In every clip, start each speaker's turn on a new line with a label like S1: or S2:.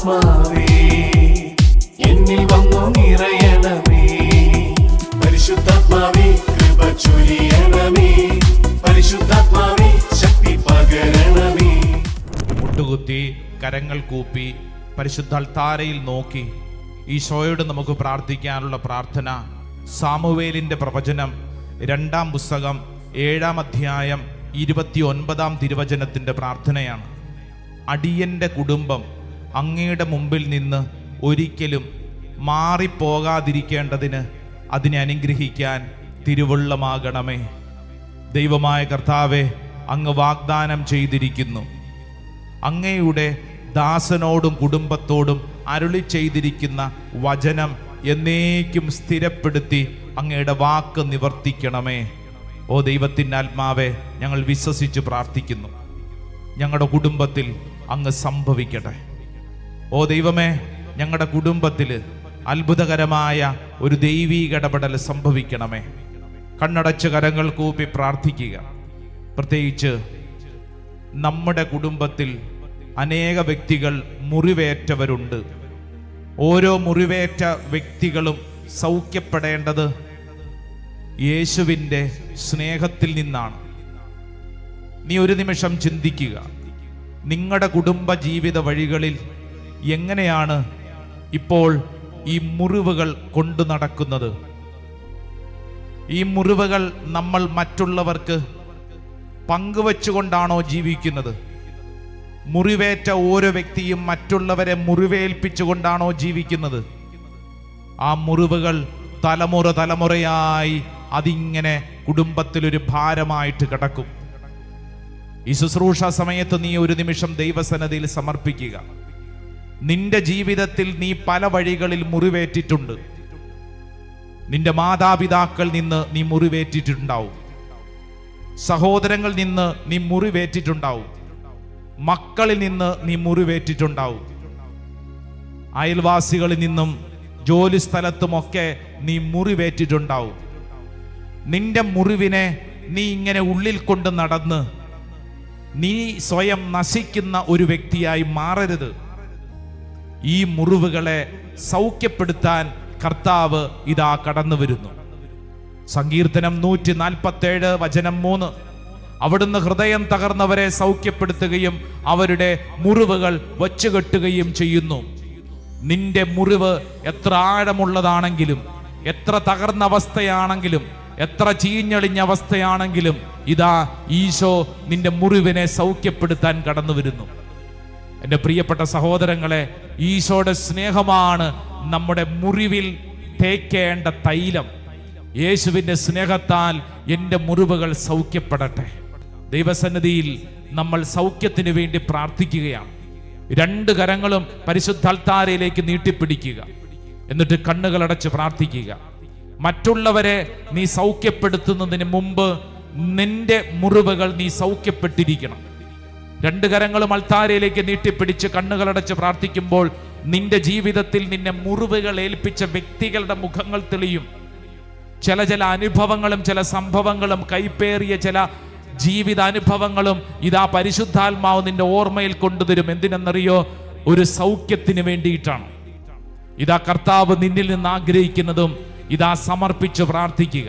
S1: പരിശുദ്ധാത്മാവേ എന്നിൽ വന്നു നിറയണമേ. പരിശുദ്ധാത്മാവേ കൃപ ചൊരിയണമേ. പരിശുദ്ധാത്മാവേ ശക്തി പകരണമേ.
S2: മുട്ടുകുത്തി കരങ്ങൾ കൂപ്പി പരിശുദ്ധ അൾത്താരയിൽ നോക്കി ഈശോയോട് നമുക്ക് പ്രാർത്ഥിക്കാനുള്ള പ്രാർത്ഥന സാമുവേലിന്റെ പ്രവചനം 2-ാം പുസ്തകം 7-ാം അധ്യായം 29-ാം തിരുവചനത്തിന്റെ പ്രാർത്ഥനയാണ്. അടിയന്റെ കുടുംബം അങ്ങയുടെ മുമ്പിൽ നിന്ന് ഒരിക്കലും മാറിപ്പോകാതിരിക്കേണ്ടതിന് അതിനെ അനുഗ്രഹിക്കാൻ തിരുവുള്ളമാകണമേ. ദൈവമായ കർത്താവെ, അങ്ങ് വാഗ്ദാനം ചെയ്തിരിക്കുന്നു. അങ്ങയുടെ ദാസനോടും കുടുംബത്തോടും അരുളി ചെയ്തിരിക്കുന്ന വചനം എന്നേക്കും സ്ഥിരപ്പെടുത്തി അങ്ങയുടെ വാക്ക് നിവർത്തിക്കണമേ. ഓ ദൈവത്തിൻ്റെ ആത്മാവെ, ഞങ്ങൾ വിശ്വസിച്ച് പ്രാർത്ഥിക്കുന്നു. ഞങ്ങളുടെ കുടുംബത്തിൽ അങ്ങ് സംഭവിക്കട്ടെ. ഓ ദൈവമേ, ഞങ്ങളുടെ കുടുംബത്തിൽ അത്ഭുതകരമായ ഒരു ദൈവീക ഇടപെടൽ സംഭവിക്കണമേ. കണ്ണടച്ച് കരങ്ങൾ കൂപ്പി പ്രാർത്ഥിക്കുക. പ്രത്യേകിച്ച് നമ്മുടെ കുടുംബത്തിൽ അനേക വ്യക്തികൾ മുറിവേറ്റവരുണ്ട്. ഓരോ മുറിവേറ്റ വ്യക്തികളും സൗഖ്യപ്പെടേണ്ടത് യേശുവിൻ്റെ സ്നേഹത്തിൽ നിന്നാണ്. നീ ഒരു നിമിഷം ചിന്തിക്കുക, നിങ്ങളുടെ കുടുംബ ജീവിത വഴികളിൽ എങ്ങനെയാണ് ഇപ്പോൾ ഈ മുറിവുകൾ കൊണ്ടു നടക്കുന്നത്? ഈ മുറിവുകൾ നമ്മൾ മറ്റുള്ളവർക്ക് പങ്കുവെച്ചുകൊണ്ടാണോ ജീവിക്കുന്നത്? മുറിവേറ്റ ഓരോ വ്യക്തിയും മറ്റുള്ളവരെ മുറിവേൽപ്പിച്ചുകൊണ്ടാണോ ജീവിക്കുന്നത്? ആ മുറിവുകൾ തലമുറയായി അതിങ്ങനെ കുടുംബത്തിലൊരു ഭാരമായിട്ട് കിടക്കും. ഈ ശുശ്രൂഷ സമയത്ത് നീ ഒരു നിമിഷം ദൈവസന്നിധിയിൽ സമർപ്പിക്കുക. നിന്റെ ജീവിതത്തിൽ നീ പല വഴികളിൽ മുറിവേറ്റിട്ടുണ്ട്. നിന്റെ മാതാപിതാക്കളിൽ നിന്ന് നീ മുറിവേറ്റിട്ടുണ്ടാവും. സഹോദരങ്ങളിൽ നിന്ന് നീ മുറിവേറ്റിട്ടുണ്ടാവും. മക്കളിൽ നിന്ന് നീ മുറിവേറ്റിട്ടുണ്ടാവും. അയൽവാസികളിൽ നിന്നും ജോലി സ്ഥലത്തുമൊക്കെ നീ മുറിവേറ്റിട്ടുണ്ടാവും. നിന്റെ മുറിവിനെ നീ ഇങ്ങനെ ഉള്ളിൽ കൊണ്ട് നടന്ന് നീ സ്വയം നശിക്കുന്ന ഒരു വ്യക്തിയായി മാറരുത്. ഈ മുറിവുകളെ സൗഖ്യപ്പെടുത്താൻ കർത്താവ് ഇതാ കടന്നു വരുന്നു. സങ്കീർത്തനം 147 വചനം 3, അവിടുന്ന് ഹൃദയം തകർന്നവരെ സൗഖ്യപ്പെടുത്തുകയും അവരുടെ മുറിവുകൾ വച്ചുകെട്ടുകയും ചെയ്യുന്നു. നിന്റെ മുറിവ് എത്ര ആഴമുള്ളതാണെങ്കിലും, എത്ര തകർന്ന അവസ്ഥയാണെങ്കിലും, എത്ര ചീഞ്ഞളിഞ്ഞ അവസ്ഥയാണെങ്കിലും, ഇതാ ഈശോ നിന്റെ മുറിവിനെ സൗഖ്യപ്പെടുത്താൻ കടന്നു വരുന്നു. എൻ്റെ പ്രിയപ്പെട്ട സഹോദരങ്ങളെ, ഈശോയുടെ സ്നേഹമാണ് നമ്മുടെ മുറിവിൽ തേക്കേണ്ട തൈലം. യേശുവിൻ്റെ സ്നേഹത്താൽ എൻ്റെ മുറിവുകൾ സൗഖ്യപ്പെടട്ടെ. ദൈവസന്നിധിയിൽ നമ്മൾ സൗഖ്യത്തിന് വേണ്ടി പ്രാർത്ഥിക്കുകയാണ്. 2 കരങ്ങളും പരിശുദ്ധ അൾത്താരയിലേക്ക് നീട്ടിപ്പിടിക്കുക. എന്നിട്ട് കണ്ണുകളടച്ച് പ്രാർത്ഥിക്കുക. മറ്റുള്ളവരെ നീ സൗഖ്യപ്പെടുത്തുന്നതിന് മുമ്പ് നിന്റെ മുറിവുകൾ നീ സൗഖ്യപ്പെട്ടിരിക്കണം. 2 കരങ്ങളും അൾത്താരയിലേക്ക് നീട്ടിപ്പിടിച്ച് കണ്ണുകളടച്ച് പ്രാർത്ഥിക്കുമ്പോൾ നിന്റെ ജീവിതത്തിൽ നിന്നെ മുറിവുകൾ ഏൽപ്പിച്ച വ്യക്തികളുടെ മുഖങ്ങൾ തെളിയും. ചില അനുഭവങ്ങളും ചില സംഭവങ്ങളും കൈപ്പേറിയ ചില ജീവിതാനുഭവങ്ങളും ഇതാ പരിശുദ്ധാത്മാവ് നിന്റെ ഓർമ്മയിൽ കൊണ്ടുതരും. എന്തിനെന്നറിയോ? ഒരു സൗഖ്യത്തിന് വേണ്ടിയിട്ടാണ്. ഇതാ കർത്താവ് നിന്നിൽ നിന്ന് ആഗ്രഹിക്കുന്നതും ഇതാ സമർപ്പിച്ച് പ്രാർത്ഥിക്കുക.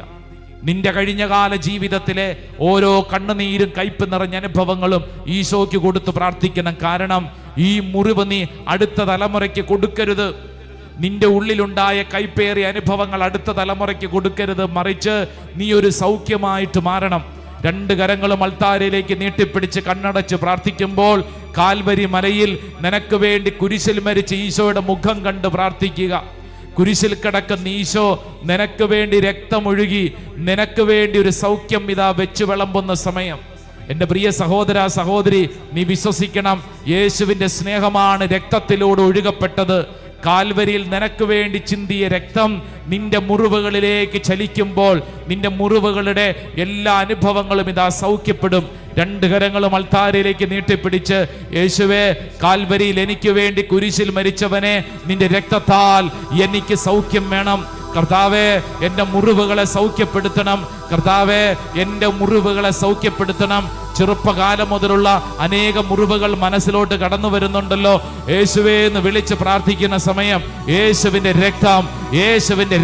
S2: നിന്റെ കഴിഞ്ഞകാല ജീവിതത്തിലെ ഓരോ കണ്ണുനീരും കയ്പ് നിറഞ്ഞ അനുഭവങ്ങളും ഈശോയ്ക്ക് കൊടുത്ത് പ്രാർത്ഥിക്കണം. കാരണം ഈ മുറിവ് നീ അടുത്ത തലമുറയ്ക്ക് കൊടുക്കരുത്. നിന്റെ ഉള്ളിലുണ്ടായ കൈപ്പേറിയ അനുഭവങ്ങൾ അടുത്ത തലമുറയ്ക്ക് കൊടുക്കരുത്. മറിച്ച് നീ ഒരു സൗഖ്യമായിട്ട് മാറണം. 2 കരങ്ങളും അൾത്താരയിലേക്ക് നീട്ടിപ്പിടിച്ച് കണ്ണടച്ച് പ്രാർത്ഥിക്കുമ്പോൾ കാൽവരി മലയിൽ നിനക്ക് വേണ്ടി കുരിശിൽ മരിച്ച ഈശോയുടെ മുഖം കണ്ട് പ്രാർത്ഥിക്കുക. കുരിശിൽ കിടക്കുന്ന ഈശോ നിനക്ക് വേണ്ടി രക്തമൊഴുകി നിനക്ക് വേണ്ടി ഒരു സൗഖ്യം ഇതാ വെച്ച് വിളമ്പുന്ന സമയം. എൻ്റെ പ്രിയ സഹോദര സഹോദരി, നീ വിശ്വസിക്കണം, യേശുവിൻ്റെ സ്നേഹമാണ് രക്തത്തിലൂടെ ഒഴുകപ്പെട്ടത്. കാൽവരിയിൽ നിനക്ക് വേണ്ടി ചിന്തിയ രക്തം നിന്റെ മുറിവുകളിലേക്ക് ചലിക്കുമ്പോൾ നിന്റെ മുറിവുകളുടെ എല്ലാ അനുഭവങ്ങളും ഇതാ സൗഖ്യപ്പെടും. 2 കരങ്ങളും അൾത്താരയിലേക്ക് നീട്ടിപ്പിടിച്ച്, യേശുവേ, കാൽവരിയിൽ എനിക്ക് വേണ്ടി കുരിശിൽ മരിച്ചവനെ, നിന്റെ രക്തത്താൽ എനിക്ക് സൗഖ്യം വേണം. കർത്താവേ, എൻ്റെ മുറിവുകളെ സൗഖ്യപ്പെടുത്തണം. കർത്താവേ, എൻ്റെ മുറിവുകളെ സൗഖ്യപ്പെടുത്തണം. ചെറുപ്പകാലം മുതലുള്ള അനേക മുറിവുകൾ മനസ്സിലോട്ട് കടന്നു വരുന്നുണ്ടല്ലോ. യേശുവേ എന്ന് വിളിച്ച് പ്രാർത്ഥിക്കുന്ന സമയം യേശുവിന്റെ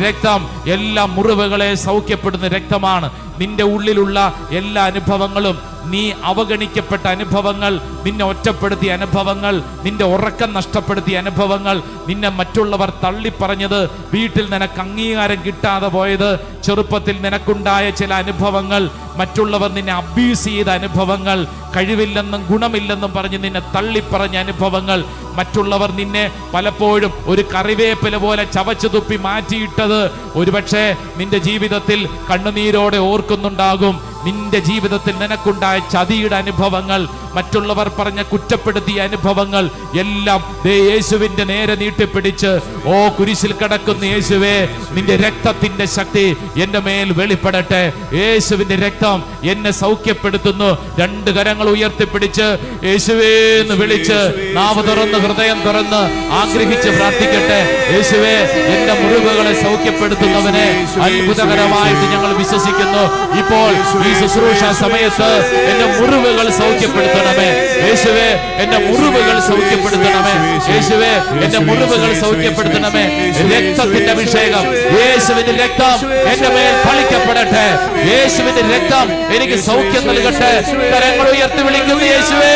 S2: രക്തം എല്ലാ മുറിവുകളെ സൗഖ്യപ്പെടുന്ന രക്തമാണ്. നിന്റെ ഉള്ളിലുള്ള എല്ലാ അനുഭവങ്ങളും, നീ അവഗണിക്കപ്പെട്ട അനുഭവങ്ങൾ, നിന്നെ ഒറ്റപ്പെടുത്തിയ അനുഭവങ്ങൾ, നിന്റെ ഉറക്കം നഷ്ടപ്പെടുത്തിയ അനുഭവങ്ങൾ, നിന്നെ മറ്റുള്ളവർ തള്ളിപ്പറഞ്ഞത്, വീട്ടിൽ നിനക്ക് അംഗീകാരം കിട്ടാതെ പോയത്, ചെറുപ്പത്തിൽ നിനക്കുണ്ടായ ചില അനുഭവങ്ങൾ, മറ്റുള്ളവർ നിന്നെ അബ്യൂസ് ചെയ്ത അനുഭവങ്ങൾ, കഴിവില്ലെന്നും ഗുണമില്ലെന്നും പറഞ്ഞ് നിന്നെ തള്ളിപ്പറഞ്ഞ അനുഭവങ്ങൾ, മറ്റുള്ളവർ നിന്നെ പലപ്പോഴും ഒരു കറിവേപ്പില പോലെ ചവച്ചു തുപ്പി മാറ്റിയിട്ടത് ഒരുപക്ഷെ നിന്റെ ജീവിതത്തിൽ കണ്ണുനീരോടെ ഓർക്കുന്നുണ്ടാകും. നിന്റെ ജീവിതത്തിൽ നിനക്കുണ്ടായ ചതിയുടെ അനുഭവങ്ങൾ, മറ്റുള്ളവർ പറഞ്ഞ കുറ്റപ്പെടുത്തിയ അനുഭവങ്ങൾ എല്ലാം യേശുവിന്റെ നേരെ നീട്ടിപ്പിടിച്ച്, ഓ കുരിശിൽ കിടക്കുന്ന യേശുവേ, നിന്റെ രക്തത്തിന്റെ ശക്തി എന്റെ മേൽ വെളിപ്പെടട്ടെ. യേശുവിന്റെ രക്തം എന്നെ സൗഖ്യപ്പെടുത്തുന്നു. രണ്ട് കരങ്ങൾ ഉയർത്തിപ്പിടിച്ച് യേശുവേ എന്ന് വിളിച്ച് നാവ് തുറന്ന് ഹൃദയം തുറന്ന് ആഗ്രഹിച്ച് പ്രാർത്ഥിക്കട്ടെ. യേശുവേ, എന്റെ മുറിവുകളെ സൗഖ്യപ്പെടുത്തുന്നവനെ അത്ഭുതകരമായിട്ട് ഞങ്ങൾ വിശ്വസിക്കുന്നു. ഇപ്പോൾ ഈ ശുശ്രൂഷ സമയത്ത് എന്റെ മുറിവുകൾ സൗഖ്യപ്പെടുത്തണമേ യേശുവേ, എന്റെ മുറിവുകൾ സൗഖ്യപ്പെടുത്തണമേ യേശുവേ, എന്റെ മുറിവുകൾ സൗഖ്യപ്പെടുത്തണമേ. രക്തത്തിന്റെ അഭിഷേകം, യേശുവിന്റെ രക്തം എന്റെ മേൽ ഫലിക്കപ്പെടട്ടെ. യേശുവിന്റെ രക്തം എനിക്ക് സൗഖ്യം നൽകട്ടെ. കരങ്ങൾ ഉയർത്തി വിളിക്കുന്നു യേശുവേ,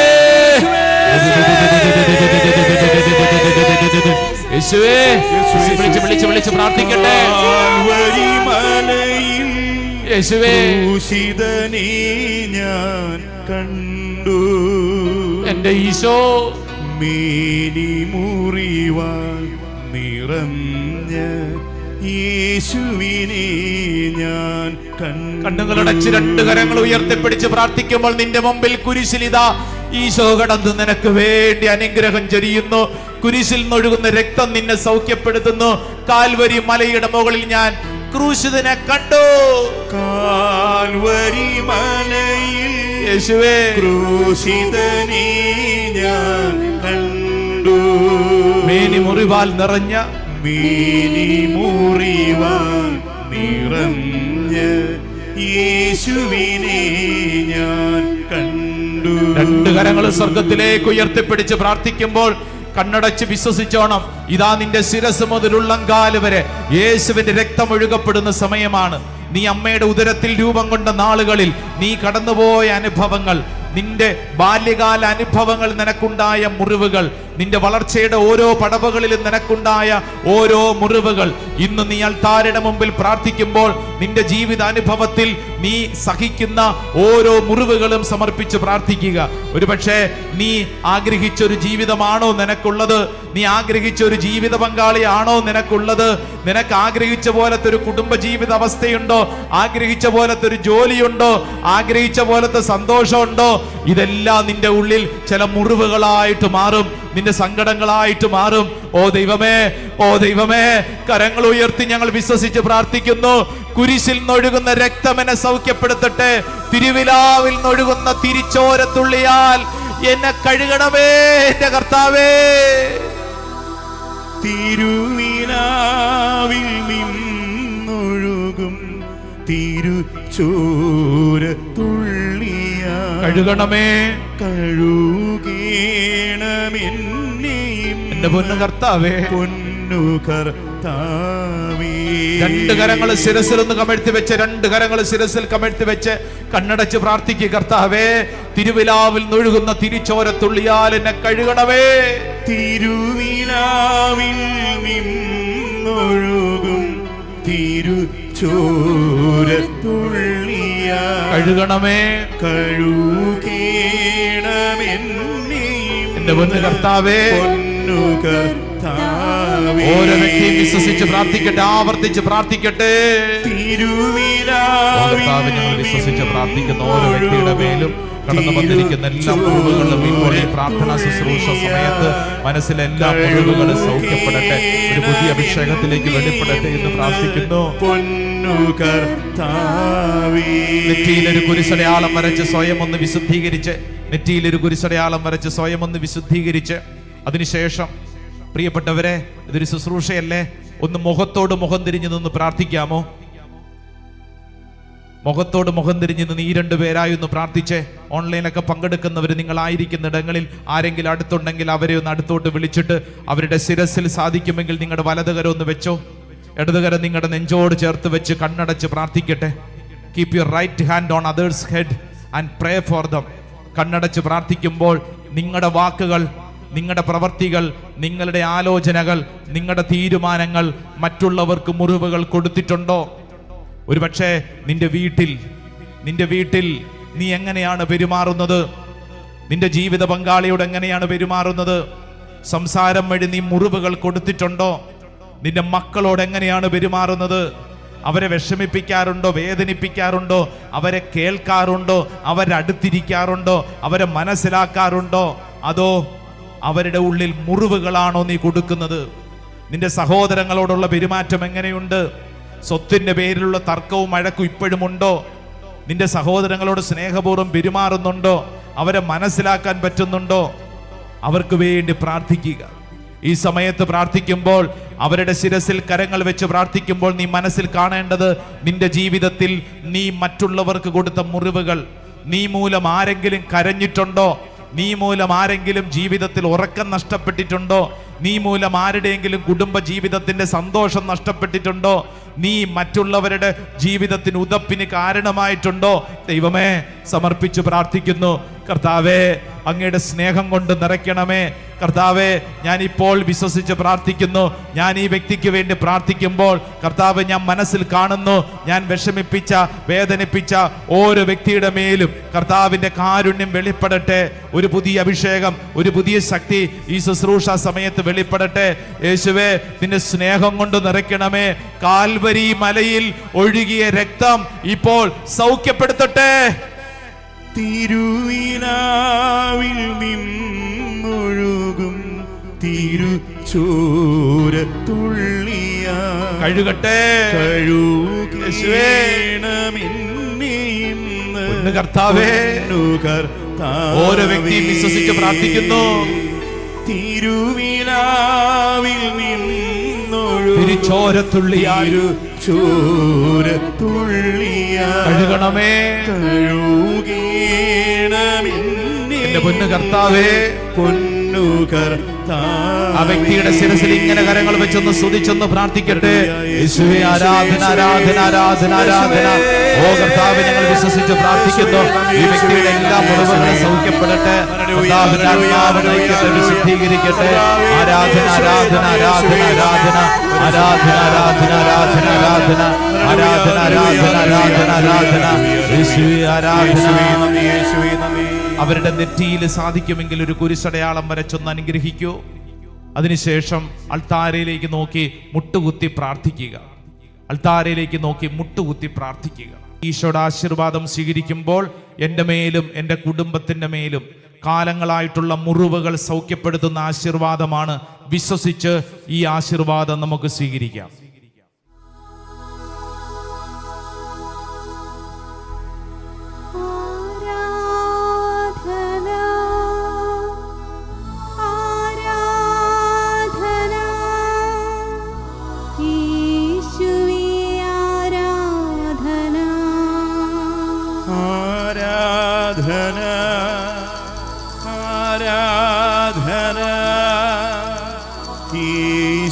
S2: യേശുവേ. വിളിച്ച് പ്രാർത്ഥിക്കട്ടെ. യേശുവേ,
S3: ഞാൻ കണ്ടു
S2: എന്റെ ഈശോ,
S3: മേനി മുറിവാൻ നിറഞ്ഞ യേശുവിനെ ഞാൻ
S2: കണ്ണുകളടച്ച് രണ്ട് കരങ്ങൾ ഉയർത്തിപ്പിടിച്ച് പ്രാർത്ഥിക്കുമ്പോൾ നിന്റെ മുമ്പിൽ കുരിശിലിതാ ഈശോ കടന്ന് നിനക്ക് വേണ്ടി അനുഗ്രഹം ചൊരിയുന്നു. കുരിശിൽ നിന്നൊഴുകുന്ന രക്തം നിന്നെ സൗഖ്യപ്പെടുത്തുന്നു. കാൽവരി മലയുടെ മുകളിൽ ഞാൻ ക്രൂശിതനെ കണ്ടു.
S3: കാൽവരി മലയിൽ
S2: യേശുവേ,
S3: ക്രൂശിതനെ ഞാൻ കണ്ടു.
S2: മേനി മുറിവാൽ നിറഞ്ഞ
S3: യേശുവിനെ ഞാൻ കണ്ടു.
S2: രണ്ട് കരങ്ങൾ സ്വർഗത്തിലേക്ക് ഉയർത്തിപ്പിടിച്ച് പ്രാർത്ഥിക്കുമ്പോൾ കണ്ണടച്ച് വിശ്വസിച്ചോണം. ഇതാ നിന്റെ ശിരസ് മുതൽ ഉള്ളങ്കാല് വരെ യേശുവിന്റെ രക്തം ഒഴുകപ്പെടുന്ന സമയമാണ്. നീ അമ്മയുടെ ഉദരത്തിൽ രൂപം കൊണ്ട നാളുകളിൽ നീ കടന്നുപോയ അനുഭവങ്ങൾ, നിന്റെ ബാല്യകാല അനുഭവങ്ങൾ, നിനക്കുണ്ടായ മുറിവുകൾ, നിന്റെ വളർച്ചയുടെ ഓരോ പടവുകളിലും നിനക്കുണ്ടായ ഓരോ മുറിവുകൾ, ഇന്ന് നീ അൾത്താരയുടെ മുമ്പിൽ പ്രാർത്ഥിക്കുമ്പോൾ നിന്റെ ജീവിതാനുഭവത്തിൽ നീ സഹിക്കുന്ന ഓരോ മുറിവുകളും സമർപ്പിച്ച് പ്രാർത്ഥിക്കുക. ഒരുപക്ഷെ നീ ആഗ്രഹിച്ചൊരു ജീവിതമാണോ നിനക്കുള്ളത്? നീ ആഗ്രഹിച്ച ഒരു ജീവിത പങ്കാളിയാണോ നിനക്കുള്ളത്? നിനക്ക് ആഗ്രഹിച്ച പോലത്തെ ഒരു കുടുംബ ജീവിത അവസ്ഥയുണ്ടോ? ആഗ്രഹിച്ച പോലത്തെ ഒരു ജോലിയുണ്ടോ? ആഗ്രഹിച്ച പോലത്തെ സന്തോഷമുണ്ടോ? ഇതെല്ലാം നിന്റെ ഉള്ളിൽ ചില മുറിവുകളായിട്ട് മാറും, നിന്റെ സങ്കടങ്ങളായിട്ട് മാറും. ഓ ദൈവമേ, കരങ്ങൾ ഉയർത്തി ഞങ്ങൾ വിശ്വസിച്ച് പ്രാർത്ഥിക്കുന്നു. കുരിശിൽ നിന്നൊഴുകുന്ന രക്തം എന്നെ സൗഖ്യപ്പെടുത്തട്ടെ. തിരുവിലാവിൽ നിന്നൊഴുകുന്ന തിരിച്ചോരത്തുള്ളിയാൽ എന്നെ കഴുകണമേ എന്റെ കർത്താവേ.
S3: തിരുവിലാവിൽ നിന്നൊഴുകും തിരുച്ചോരത്തുള്ളിയാൽ
S2: കഴുകണമേ,
S3: കഴുകേണമെന്നെയും
S2: എന്റെ പൊന്നു കർത്താവേ.
S3: പൊന്നു കർത്താവേ.
S2: രണ്ട് കരങ്ങൾ ശിരസിൽ ഒന്ന് കമഴ്ത്തി വെച്ച്, രണ്ട് കരങ്ങൾ ശിരസിൽ കമഴ്ത്തി വെച്ച് കണ്ണടച്ച് പ്രാർത്ഥിക്കുക. കർത്താവേ, തിരുവിലാവിൽ നിന്നൊഴുകുന്ന തിരിച്ചോരത്തുള്ളിയാൽ എന്നെ കഴുകണമേ.
S3: തിരുവിലാവിൽ നിന്നൊഴുകും തിരുച്ചോരത്തുള്ളിയാൽ
S2: കഴുകണമേ,
S3: കഴുകേണമെന്നെയും
S2: എന്റെ പൊന്നു കർത്താവേ.
S3: പൊന്നു കർത്താവേ.
S2: ഓരോ വ്യക്തിയും വിശ്വസിച്ച് പ്രാർത്ഥിക്കട്ടെ, ആവർത്തിച്ച് പ്രാർത്ഥിക്കട്ടെ.
S3: തിരുവിലാവിൽ
S2: ഞങ്ങൾ വിശ്വസിച്ച് പ്രാർത്ഥിക്കുന്ന ഓരോ വ്യക്തിയുടെ മേലും കടന്നു വന്നിരിക്കുന്ന എല്ലാ മുറിവുകളും ഇപ്പോൾ ഈ പ്രാർത്ഥനാ ശുശ്രൂഷ സമയത്ത് മനസ്സിലെ എല്ലാ മുറിവുകളും സൗഖ്യപ്പെടട്ടെ, ഒരു പുതിയ അഭിഷേകത്തിലേക്ക് വെളിപ്പെടട്ടെ എന്ന് പ്രാർത്ഥിക്കുന്നു. നെറ്റിയിലൊരു കുരിശടയാളം വരച്ച് സ്വയം ഒന്ന് വിശുദ്ധീകരിച്ച്, നെറ്റിയിലൊരു കുരിശടയാളം വരച്ച് സ്വയം ഒന്ന് വിശുദ്ധീകരിച്ച്, അതിനുശേഷം പ്രിയപ്പെട്ടവരെ, ഇതൊരു ശുശ്രൂഷയല്ലേ, ഒന്ന് മുഖത്തോട് മുഖം തിരിഞ്ഞു നിന്ന് പ്രാർത്ഥിക്കാമോ? മുഖത്തോട് മുഖം തിരിഞ്ഞ് നീ 2 പേരായി ഒന്ന് പ്രാർത്ഥിച്ചേ. ഓൺലൈനൊക്കെ പങ്കെടുക്കുന്നവർ നിങ്ങളായിരിക്കുന്ന ഇടങ്ങളിൽ ആരെങ്കിലും അടുത്തുണ്ടെങ്കിൽ അവരെ ഒന്ന് അടുത്തോട്ട് വിളിച്ചിട്ട് അവരുടെ ശിരസിൽ സാധിക്കുമെങ്കിൽ നിങ്ങളുടെ വലതുകരം ഒന്ന് വെച്ചോ, ഇടതുകരം നിങ്ങളുടെ നെഞ്ചോട് ചേർത്ത് വെച്ച് കണ്ണടച്ച് പ്രാർത്ഥിക്കട്ടെ. Keep your right hand on others head and pray for them. കണ്ണടച്ച് പ്രാർത്ഥിക്കുമ്പോൾ നിങ്ങളുടെ വാക്കുകൾ, നിങ്ങളുടെ പ്രവർത്തികൾ, നിങ്ങളുടെ ആലോചനകൾ, നിങ്ങളുടെ തീരുമാനങ്ങൾ മറ്റുള്ളവർക്ക് മുറിവുകൾ കൊടുത്തിട്ടുണ്ടോ? ഒരുപക്ഷെ നിന്റെ വീട്ടിൽ നീ എങ്ങനെയാണ് പെരുമാറുന്നത്? നിന്റെ ജീവിത പങ്കാളിയോട് എങ്ങനെയാണ് പെരുമാറുന്നത്? സംസാരം വഴി നീ മുറിവുകൾ കൊടുത്തിട്ടുണ്ടോ? നിന്റെ മക്കളോട് എങ്ങനെയാണ് പെരുമാറുന്നത്? അവരെ വിഷമിപ്പിക്കാറുണ്ടോ? വേദനിപ്പിക്കാറുണ്ടോ? അവരെ കേൾക്കാറുണ്ടോ? അവരെ അടുത്തിരിക്കാറുണ്ടോ? അവരെ മനസ്സിലാക്കാറുണ്ടോ? അതോ അവരുടെ ഉള്ളിൽ മുറിവുകളാണോ നീ കൊടുക്കുന്നത്? നിന്റെ സഹോദരങ്ങളോടുള്ള പെരുമാറ്റം എങ്ങനെയുണ്ട്? സ്വത്തിന്റെ പേരിലുള്ള തർക്കവും വഴക്കും ഇപ്പോഴും ഉണ്ടോ? നിന്റെ സഹോദരങ്ങളോട് സ്നേഹപൂർവ്വം പെരുമാറുന്നുണ്ടോ? അവരെ മനസ്സിലാക്കാൻ പറ്റുന്നുണ്ടോ? അവർക്ക് വേണ്ടി പ്രാർത്ഥിക്കുക. ഈ സമയത്ത് പ്രാർത്ഥിക്കുമ്പോൾ, അവരുടെ ശിരസിൽ കരങ്ങൾ വെച്ച് പ്രാർത്ഥിക്കുമ്പോൾ നീ മനസ്സിൽ കാണേണ്ടത്, നിന്റെ ജീവിതത്തിൽ നീ മറ്റുള്ളവർക്ക് കൊടുത്ത മുറിവുകൾ, നീ മൂലം ആരെങ്കിലും കരഞ്ഞിട്ടുണ്ടോ? നീ മൂലം ആരെങ്കിലും ജീവിതത്തിൽ ഉറക്കം നഷ്ടപ്പെട്ടിട്ടുണ്ടോ? നീ മൂലം ആരുടെയെങ്കിലും കുടുംബ ജീവിതത്തിന്റെ സന്തോഷം നഷ്ടപ്പെട്ടിട്ടുണ്ടോ? നീ മറ്റുള്ളവരുടെ ജീവിതത്തിന് ഉതപ്പിന് കാരണമായിട്ടുണ്ടോ? ദൈവമേ, സമർപ്പിച്ച് പ്രാർത്ഥിക്കുന്നു. കർത്താവേ, അങ്ങയുടെ സ്നേഹം കൊണ്ട് നിറയ്ക്കണമേ. കർത്താവേ, ഞാൻ ഇപ്പോൾ വിശ്വസിച്ച് പ്രാർത്ഥിക്കുന്നു. ഞാൻ ഈ വ്യക്തിക്ക് വേണ്ടി പ്രാർത്ഥിക്കുമ്പോൾ കർത്താവ്, ഞാൻ മനസ്സിൽ കാണുന്നു, ഞാൻ വിഷമിപ്പിച്ച, വേദനിപ്പിച്ച ഓരോ വ്യക്തിയുടെ മേലും കർത്താവിന്റെ കാരുണ്യം വെളിപ്പെടട്ടെ. ഒരു പുതിയ അഭിഷേകം, ഒരു പുതിയ ശക്തി ഈ ശുശ്രൂഷ സമയത്ത് വെളിപ്പെടട്ടെ. യേശുവേ, നിന്റെ സ്നേഹം കൊണ്ട് നിറയ്ക്കണമേ. കാൽവരി മലയിൽ ഒഴുകിയ രക്തം ഇപ്പോൾ സൗഖ്യപ്പെടുത്തട്ടെ.
S3: തിരുവിലാവിൽ നിന്നൊഴുകും തിരുച്ചോരത്തുള്ളിയ
S2: കഴുകട്ടെ. കർത്താവേ, ഓരോ വ്യക്തിയും വിശ്വസിച്ച് പ്രാർത്ഥിക്കുന്നു.
S3: തിരുവിലാവിൽ നിന്നൊഴുകും
S2: തിരുച്ചോരത്തുള്ളിയാൽ കഴുകണമേ. എന്റെ പൊന്നു കർത്താവേ, ആ വ്യക്തിയുടെ ശിരസിൽ ഇങ്ങനെ കരങ്ങൾ വെച്ചൊന്ന് സ്തുതിച്ചൊന്ന് പ്രാർത്ഥിക്കട്ടെ. യേശുവേ, ആരാധന, ആരാധന, ആരാധന, ആരാധന. ഓ കർത്താവേ, ഞങ്ങൾ വിശ്വസിച്ച് പ്രാർത്ഥിക്കുന്നു. ഈ വ്യക്തിയുടെ എല്ലാ മുറിവുകളും സൗഖ്യപ്പെടട്ടെ. വിശുദ്ധീകരിക്കട്ടെ. ആരാധന, ആരാധന, ആരാധന, ആരാധന, ആരാധന, ആരാധന, ആരാധന, ആരാധന, ആരാധന, ആരാധന, ആരാധന, ആരാധന. യേശുവേ, ആരാധന. അവരുടെ നെറ്റിയിൽ സാധിക്കുമെങ്കിൽ ഒരു കുരിശടയാളം വരച്ചൊന്ന് അനുഗ്രഹിക്കൂ. അതിനുശേഷം അൾത്താരയിലേക്ക് നോക്കി മുട്ടുകുത്തി പ്രാർത്ഥിക്കുക. അൾത്താരയിലേക്ക് നോക്കി മുട്ടുകുത്തി പ്രാർത്ഥിക്കുക. ഈശോയുടെ ആശീർവാദം സ്വീകരിക്കുമ്പോൾ എൻ്റെ മേലും എൻ്റെ കുടുംബത്തിൻ്റെ മേലും കാലങ്ങളായിട്ടുള്ള മുറിവുകൾ സൗഖ്യപ്പെടുത്തുന്ന ആശീർവാദമാണ്. വിശ്വസിച്ച് ഈ ആശീർവാദം നമുക്ക് സ്വീകരിക്കാം.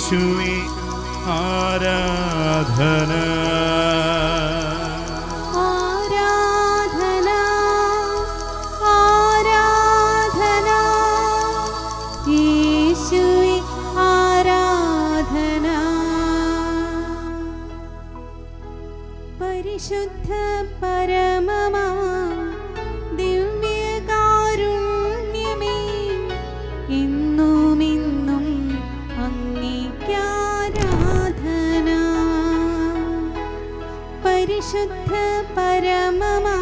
S3: യേശുവേ, ആരാധന,
S4: ആരാധന, ആരാധന. യേശുവേ, ആരാധന. പരിശുദ്ധ പരമമാ ദിവ്യകാരുണ്യമേ, എന്നുമെന്നും അങ്ങേക്കാരാധന. പരിശുദ്ധ പരമമാ